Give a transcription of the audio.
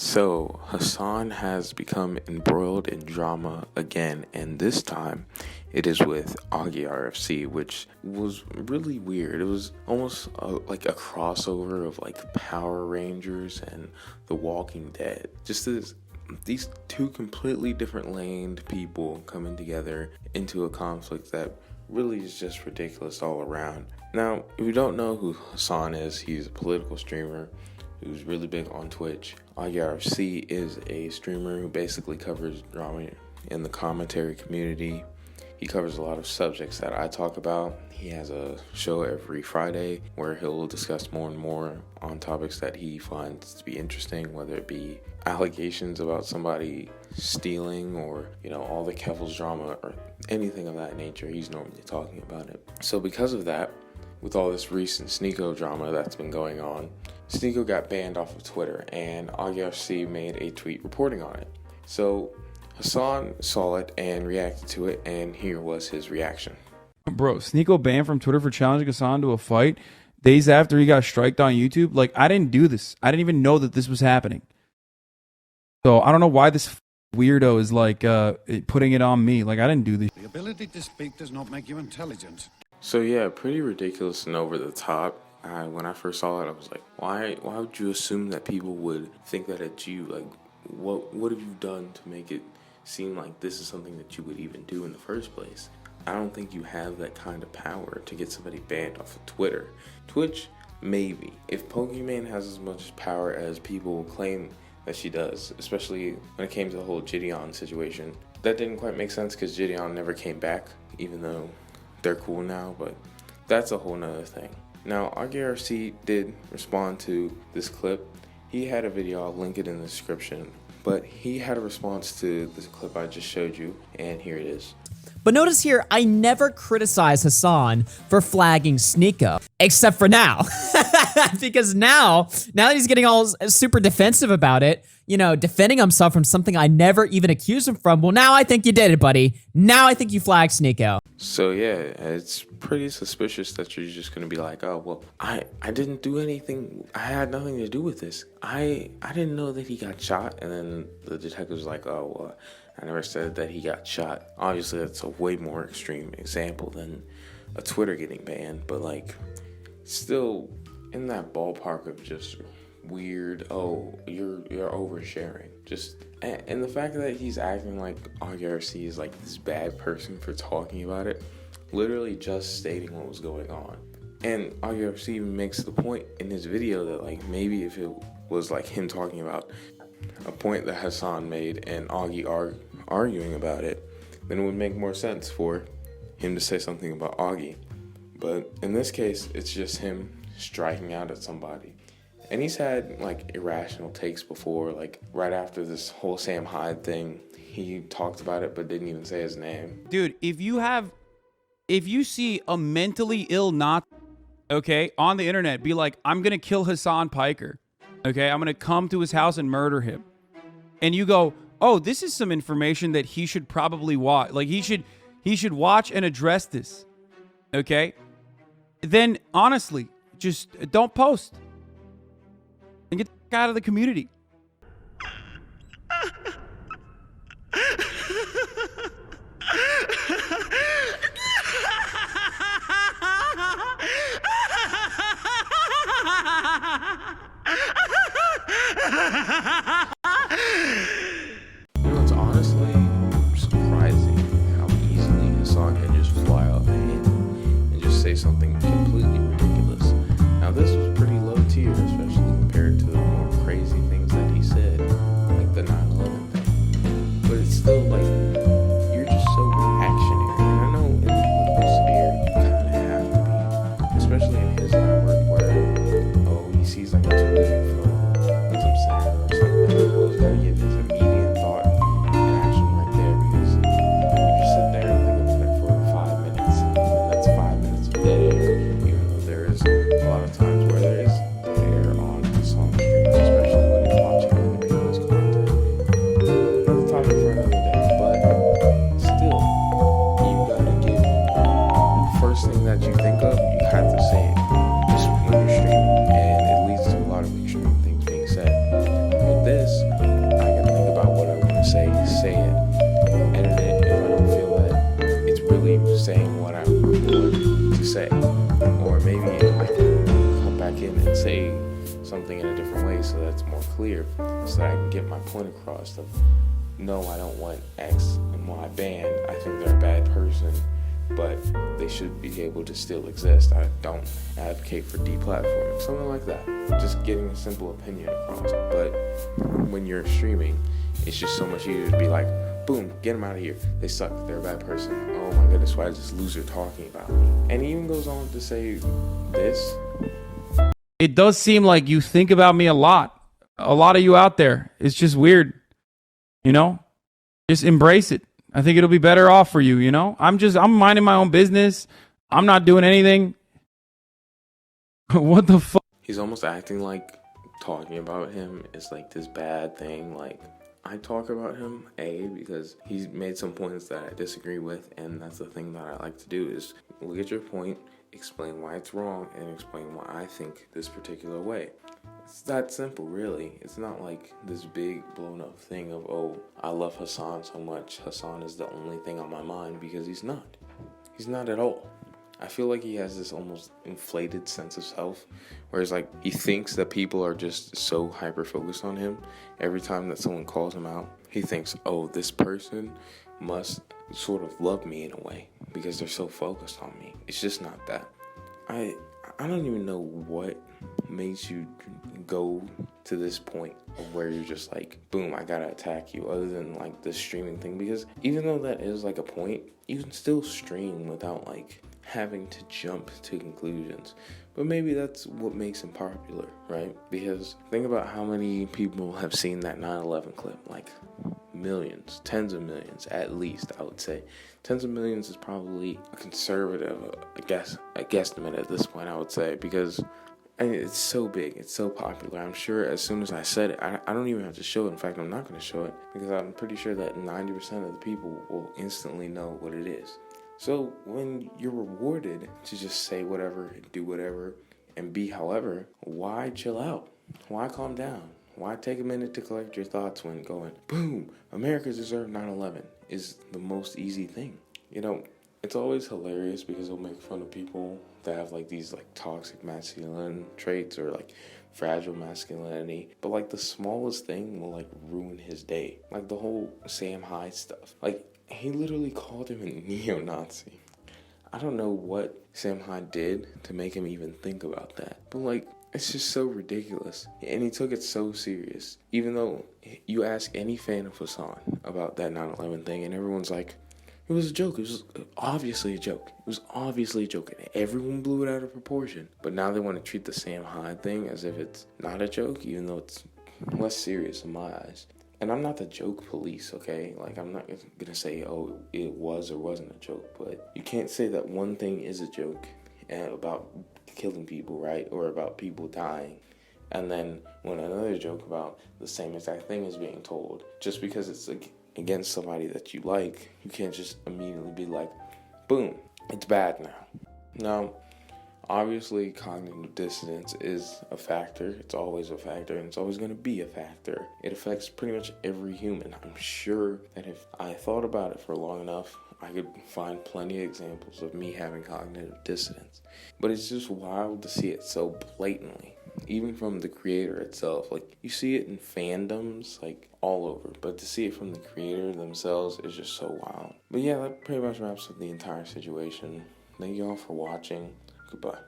So, Hasan has become embroiled in drama again, and this time it is with AugieRFC, which was really weird. It was almost like a crossover of like Power Rangers and The Walking Dead. Just these two completely different laned people coming together into a conflict that really is just ridiculous all around. Now, if you don't know who Hasan is, he's a political streamer who's really big on Twitch. AugieRFC is a streamer who basically covers drama in the commentary community. He covers a lot of subjects that I talk about. He has a show every Friday where he'll discuss more and more on topics that he finds to be interesting, whether it be allegations about somebody stealing or, all the Kevils drama or anything of that nature. He's normally talking about it. So because of that, with all this recent Sneeko drama that's been going on, Sneeko got banned off of Twitter, and AugieRFC made a tweet reporting on it. So Hasan saw it and reacted to it, and here was his reaction. Bro, Sneeko banned from Twitter for challenging Hasan to a fight days after he got striked on YouTube. Like, I didn't do this. I didn't even know that this was happening. So I don't know why this weirdo is like putting it on me. Like, I didn't do this. The ability to speak does not make you intelligent. So yeah, pretty ridiculous and over the top. When I first saw it, I was like, why would you assume that people would think that it's you? Like, what have you done to make it seem like this is something that you would even do in the first place? I don't think you have that kind of power to get somebody banned off of Twitter. Twitch, maybe. If Pokemon has as much power as people claim that she does, especially when it came to the whole Gideon situation, that didn't quite make sense because Gideon never came back, even though they're cool now, but that's a whole nother thing. Now, AugieRFC did respond to this clip. He had a video, I'll link it in the description, but he had a response to this clip I just showed you, and here it is. But notice here, I never criticize Hasan for flagging Sneeko, except for now. Because now that he's getting all super defensive about it, defending himself from something I never even accused him from, well, now I think you did it, buddy. Now I think you flagged Sneeko. So yeah, it's pretty suspicious that you're just going to be like, oh, well, I didn't do anything. I had nothing to do with this. I didn't know that he got shot. And then the detective was like, oh, well, I never said that he got shot. Obviously, that's a way more extreme example than a Twitter getting banned. But, like, still in that ballpark of just weird, oh, you're oversharing. And the fact that he's acting like AugieRFC is like this bad person for talking about it, literally just stating what was going on. And AugieRFC even makes the point in his video that, like, maybe if it was like him talking about a point that Hasan made and Augie arguing about it, then it would make more sense for him to say something about Augie. But in this case, it's just him striking out at somebody. And he's had like irrational takes before, like right after this whole Sam Hyde thing, he talked about it but didn't even say his name. Dude, if you see a mentally ill Nazi, okay, on the internet, be like, I'm gonna kill Hasan Piker. Okay, I'm gonna come to his house and murder him. And you go, oh, this is some information that he should probably watch. Like, he should watch and address this. Okay? Then, honestly, just don't post. And get the fuck out of the community. It's honestly surprising how easily Hasan can just fly off the handle and just say something completely ridiculous. Now, this was pretty low tier, especially compared to the more crazy things that he said, like the 9/11 thing. But it's still like, you're just so reactionary. And I know in the political sphere, you kind of have to be, especially in his network where, oh, he sees like a tweet from some senator or something say it. Edit it if I don't feel that it's really saying what I want to say. Or maybe I can come back in and say something in a different way so that's more clear, so that I can get my point across of, no, I don't want X and Y banned. I think they're a bad person, but they should be able to still exist. I don't advocate for deplatforming, something like that. Just getting a simple opinion across. But when you're streaming, it's just so much easier to be like, boom, get them out of here. They suck. They're a bad person. Oh my goodness, why is this loser talking about me? And he even goes on to say this. It does seem like you think about me a lot. A lot of you out there. It's just weird. You know? Just embrace it. I think it'll be better off for you, you know? I'm minding my own business. I'm not doing anything. What the fuck? He's almost acting like talking about him is like this bad thing. Like, I talk about him, because he's made some points that I disagree with, and that's the thing that I like to do, is look at your point, explain why it's wrong, and explain why I think this particular way. It's that simple, really. It's not like this big blown up thing of, oh, I love Hasan so much. Hasan is the only thing on my mind, because he's not. He's not at all. I feel like he has this almost inflated sense of self, whereas like he thinks that people are just so hyper focused on him. Every time that someone calls him out, he thinks, oh, this person must sort of love me in a way because they're so focused on me. It's just not that. I don't even know what makes you go to this point of where you're just like, boom, I gotta attack you, other than like the streaming thing, because even though that is like a point, you can still stream without like having to jump to conclusions. But maybe that's what makes him popular, right? Because think about how many people have seen that 9/11 clip. Like millions, tens of millions at least, I would say. Tens of millions is probably a conservative, a guesstimate at this point, I would say, because it's so big, it's so popular. I'm sure as soon as I said it, I don't even have to show it. In fact, I'm not going to show it, because I'm pretty sure that 90% of the people will instantly know what it is. So when you're rewarded to just say whatever, do whatever, and be however, why chill out? Why calm down? Why take a minute to collect your thoughts when going, boom, America deserved 9/11 is the most easy thing. You know, it's always hilarious because they'll make fun of people that have like these like toxic masculine traits or like fragile masculinity. But like the smallest thing will like ruin his day. Like the whole Sam Hyde stuff. Like, he literally called him a neo-Nazi. I don't know what Sam Hyde did to make him even think about that. But like, it's just so ridiculous. And he took it so serious. Even though you ask any fan of Hasan about that 9/11 thing, and everyone's like, it was a joke. It was obviously a joke. It was obviously a joke. And everyone blew it out of proportion. But now they want to treat the Sam Hyde thing as if it's not a joke, even though it's less serious in my eyes. And I'm not the joke police, okay? Like, I'm not gonna say, oh, it was or wasn't a joke, but you can't say that one thing is a joke about killing people, right? Or about people dying. And then when another joke about the same exact thing is being told, just because it's like against somebody that you like, you can't just immediately be like, boom, it's bad now. Now, obviously, cognitive dissonance is a factor. It's always a factor, and it's always going to be a factor. It affects pretty much every human. I'm sure that if I thought about it for long enough, I could find plenty of examples of me having cognitive dissonance. But it's just wild to see it so blatantly, even from the creator itself. Like, you see it in fandoms, like, all over. But to see it from the creator themselves is just so wild. But yeah, that pretty much wraps up the entire situation. Thank you all for watching. Goodbye.